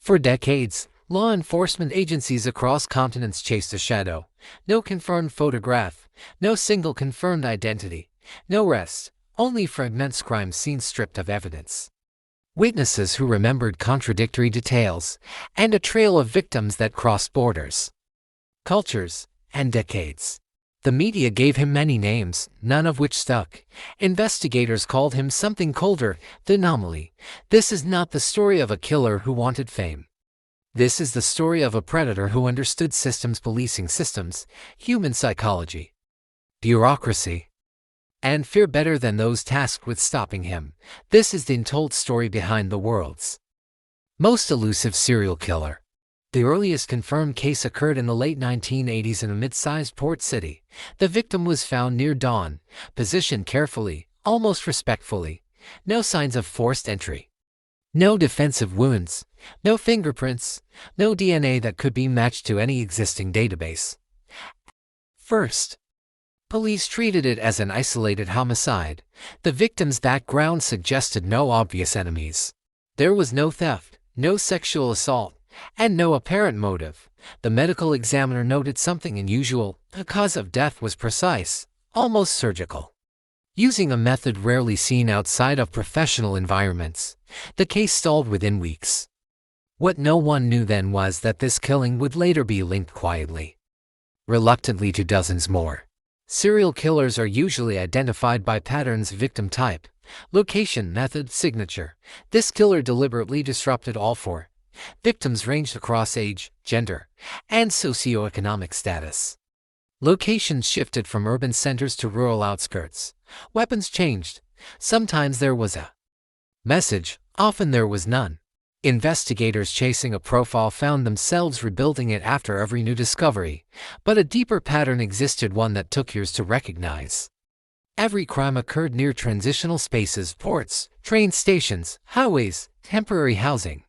For decades, law enforcement agencies across continents chased a shadow. No confirmed photograph, no single confirmed identity, no arrest, only fragments crime scenes stripped of evidence. Witnesses who remembered contradictory details, and a trail of victims that crossed borders, cultures, and decades. The media gave him many names, none of which stuck. Investigators called him something colder, the anomaly. This is not the story of a killer who wanted fame. This is the story of a predator who understood systems, policing systems, human psychology, bureaucracy, and fear better than those tasked with stopping him. This is the untold story behind the world's most elusive serial killer. The earliest confirmed case occurred in the late 1980s in a mid-sized port city. The victim was found near dawn, positioned carefully, almost respectfully. No signs of forced entry. No defensive wounds, no fingerprints, no DNA that could be matched to any existing database. First, police treated it as an isolated homicide. The victim's background suggested no obvious enemies. There was no theft, no sexual assault, and no apparent motive. The medical examiner noted something unusual. The cause of death was precise, almost surgical. Using a method rarely seen outside of professional environments, the case stalled within weeks. What no one knew then was that this killing would later be linked quietly, reluctantly, to dozens more. Serial killers are usually identified by patterns: victim type, location, method, signature. This killer deliberately disrupted all four. Victims ranged across age, gender, and socioeconomic status. Locations shifted from urban centers to rural outskirts. Weapons changed. Sometimes there was a message, often there was none. Investigators chasing a profile found themselves rebuilding it after every new discovery, but a deeper pattern existed, one that took years to recognize. Every crime occurred near transitional spaces: ports, train stations, highways, temporary housing,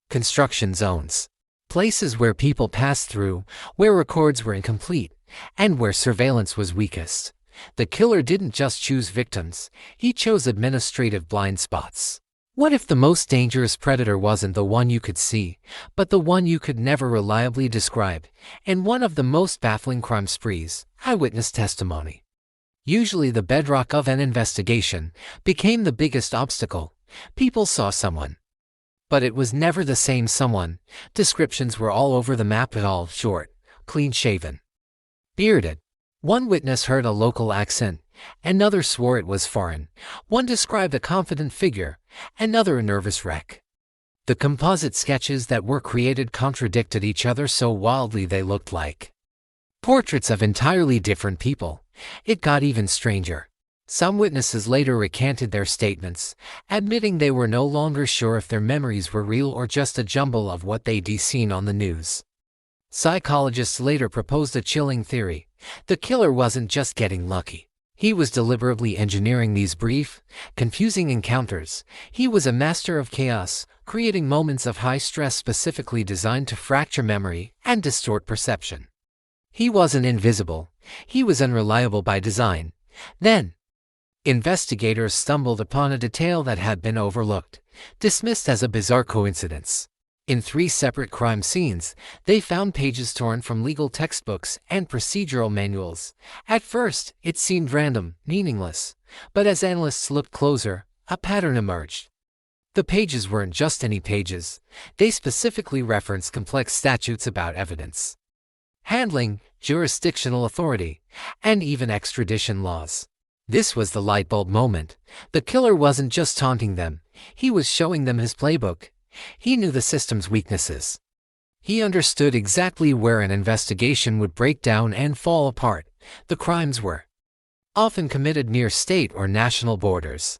construction zones, places where people passed through, where records were incomplete, and where surveillance was weakest. The killer didn't just choose victims, he chose administrative blind spots. What if the most dangerous predator wasn't the one you could see, but the one you could never reliably describe? In one of the most baffling crime sprees, eyewitness testimony, usually the bedrock of an investigation, became the biggest obstacle. People saw someone, but it was never the same someone. Descriptions were all over the map: tall, short, clean-shaven, bearded. One witness heard a local accent, another swore it was foreign. One described a confident figure, another a nervous wreck. The composite sketches that were created contradicted each other so wildly they looked like portraits of entirely different people. It got even stranger. Some witnesses later recanted their statements, admitting they were no longer sure if their memories were real or just a jumble of what they'd seen on the news. Psychologists later proposed a chilling theory. The killer wasn't just getting lucky. He was deliberately engineering these brief, confusing encounters. He was a master of chaos, creating moments of high stress specifically designed to fracture memory and distort perception. He wasn't invisible. He was unreliable by design. Then, investigators stumbled upon a detail that had been overlooked, dismissed as a bizarre coincidence. In 3 separate crime scenes, they found pages torn from legal textbooks and procedural manuals. At first, it seemed random, meaningless, but as analysts looked closer, a pattern emerged. The pages weren't just any pages. They specifically referenced complex statutes about evidence handling, jurisdictional authority, and even extradition laws. This was the light bulb moment. The killer wasn't just taunting them, he was showing them his playbook. He knew the system's weaknesses. He understood exactly where an investigation would break down and fall apart. The crimes were often committed near state or national borders,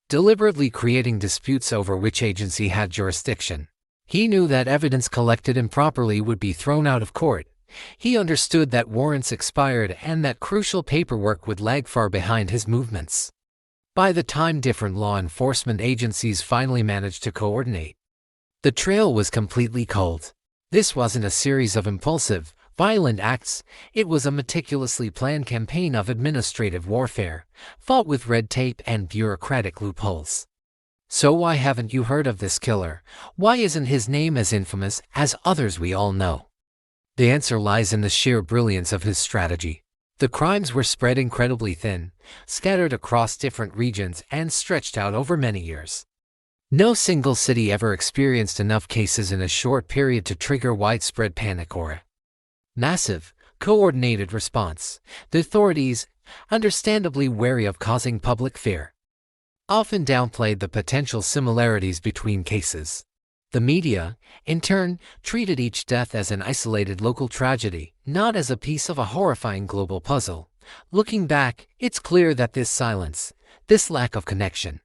deliberately creating disputes over which agency had jurisdiction. He knew that evidence collected improperly would be thrown out of court. He understood that warrants expired and that crucial paperwork would lag far behind his movements. By the time different law enforcement agencies finally managed to coordinate, the trail was completely cold. This wasn't a series of impulsive, violent acts. It was a meticulously planned campaign of administrative warfare, fought with red tape and bureaucratic loopholes. So why haven't you heard of this killer? Why isn't his name as infamous as others we all know? The answer lies in the sheer brilliance of his strategy. The crimes were spread incredibly thin, scattered across different regions and stretched out over many years. No single city ever experienced enough cases in a short period to trigger widespread panic or a massive, coordinated response. The authorities, understandably wary of causing public fear, often downplayed the potential similarities between cases. The media, in turn, treated each death as an isolated local tragedy, not as a piece of a horrifying global puzzle. Looking back, it's clear that this silence, this lack of connection,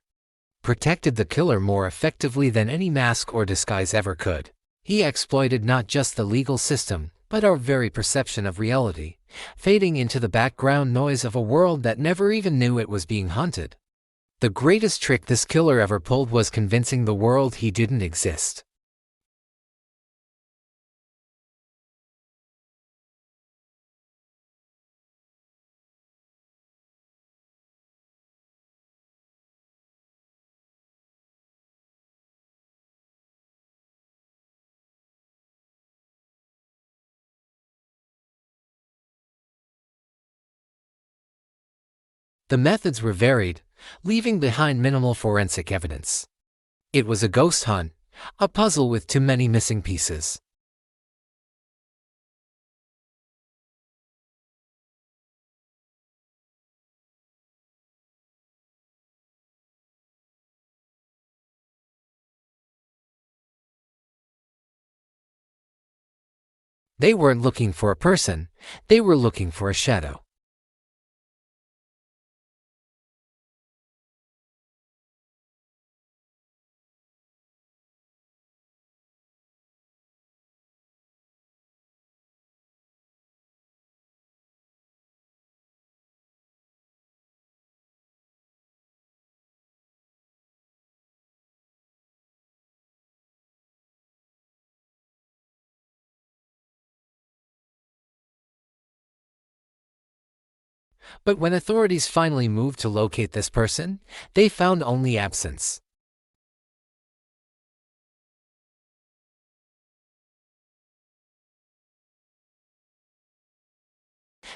protected the killer more effectively than any mask or disguise ever could. He exploited not just the legal system, but our very perception of reality, fading into the background noise of a world that never even knew it was being hunted. The greatest trick this killer ever pulled was convincing the world he didn't exist. The methods were varied, leaving behind minimal forensic evidence. It was a ghost hunt, a puzzle with too many missing pieces. They weren't looking for a person, they were looking for a shadow. But when authorities finally moved to locate this person, they found only absence.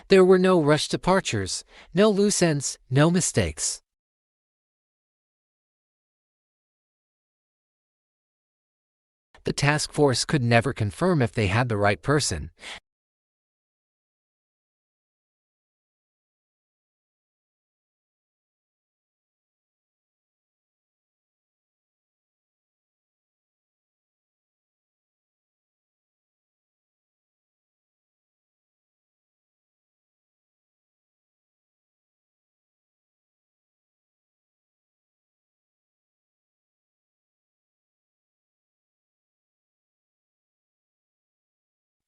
There were no rushed departures, no loose ends, no mistakes. The task force could never confirm if they had the right person.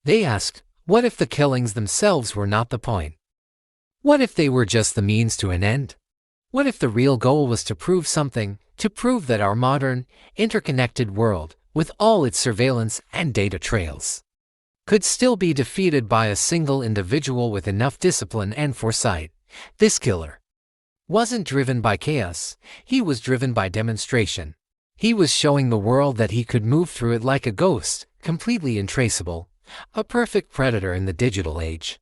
They asked, what if the killings themselves were not the point? What if they were just the means to an end? What if the real goal was to prove something, to prove that our modern, interconnected world, with all its surveillance and data trails, could still be defeated by a single individual with enough discipline and foresight? This killer wasn't driven by chaos, he was driven by demonstration. He was showing the world that he could move through it like a ghost, completely untraceable, a perfect predator in the digital age.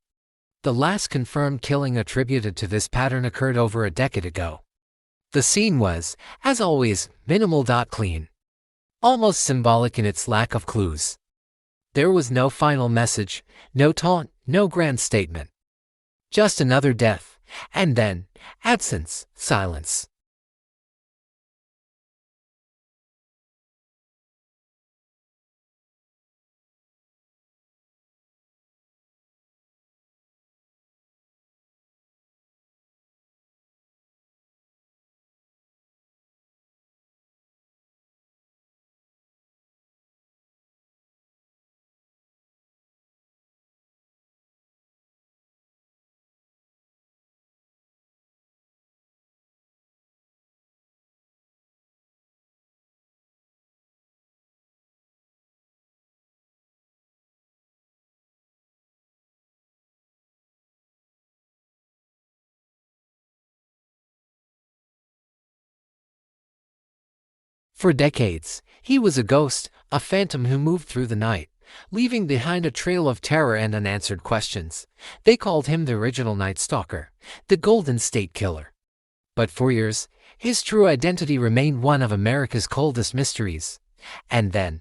The last confirmed killing attributed to this pattern occurred over a decade ago. The scene was, as always, minimal. Clean, almost symbolic in its lack of clues. There was no final message, no taunt, no grand statement. Just another death, and then, absence, silence. For decades, he was a ghost, a phantom who moved through the night, leaving behind a trail of terror and unanswered questions. They called him the original Night Stalker, the Golden State Killer. But for years, his true identity remained one of America's coldest mysteries. And then,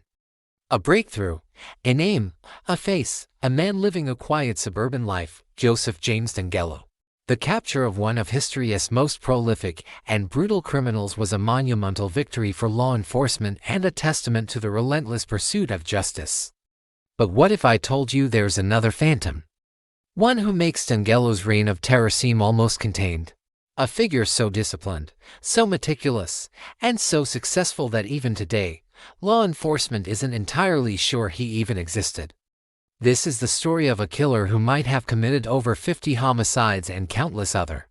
a breakthrough, a name, a face, a man living a quiet suburban life, Joseph James D'Angelo. The capture of one of history's most prolific and brutal criminals was a monumental victory for law enforcement and a testament to the relentless pursuit of justice. But what if I told you there's another phantom? One who makes D'Angelo's reign of terror seem almost contained. A figure so disciplined, so meticulous, and so successful that even today, law enforcement isn't entirely sure he even existed. This is the story of a killer who might have committed over 50 homicides and countless other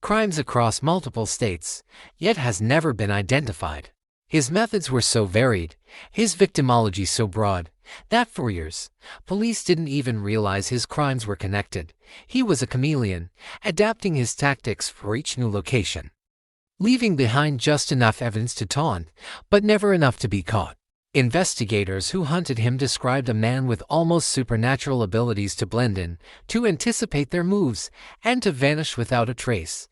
crimes across multiple states, yet has never been identified. His methods were so varied, his victimology so broad, that for years, police didn't even realize his crimes were connected. He was a chameleon, adapting his tactics for each new location, leaving behind just enough evidence to taunt, but never enough to be caught. Investigators who hunted him described a man with almost supernatural abilities to blend in, to anticipate their moves, and to vanish without a trace.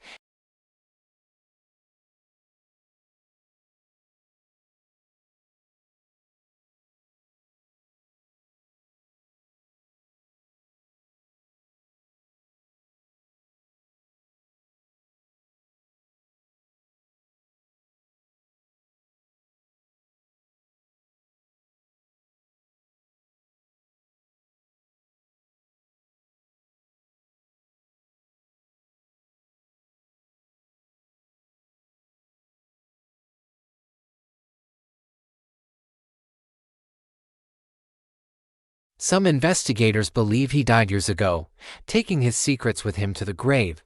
Some investigators believe he died years ago, taking his secrets with him to the grave.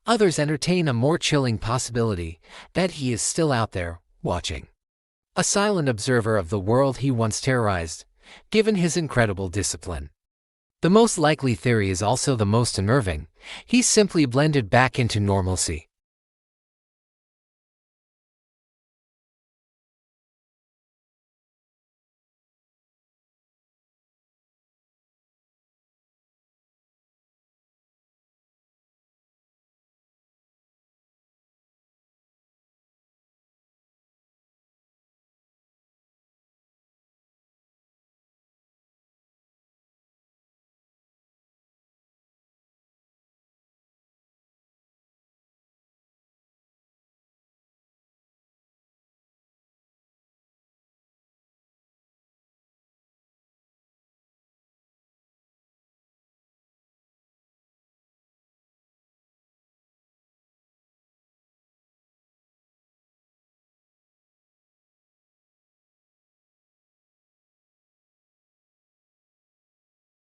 Others entertain a more chilling possibility, that he is still out there, watching. A silent observer of the world he once terrorized, given his incredible discipline. The most likely theory is also the most unnerving. He simply blended back into normalcy.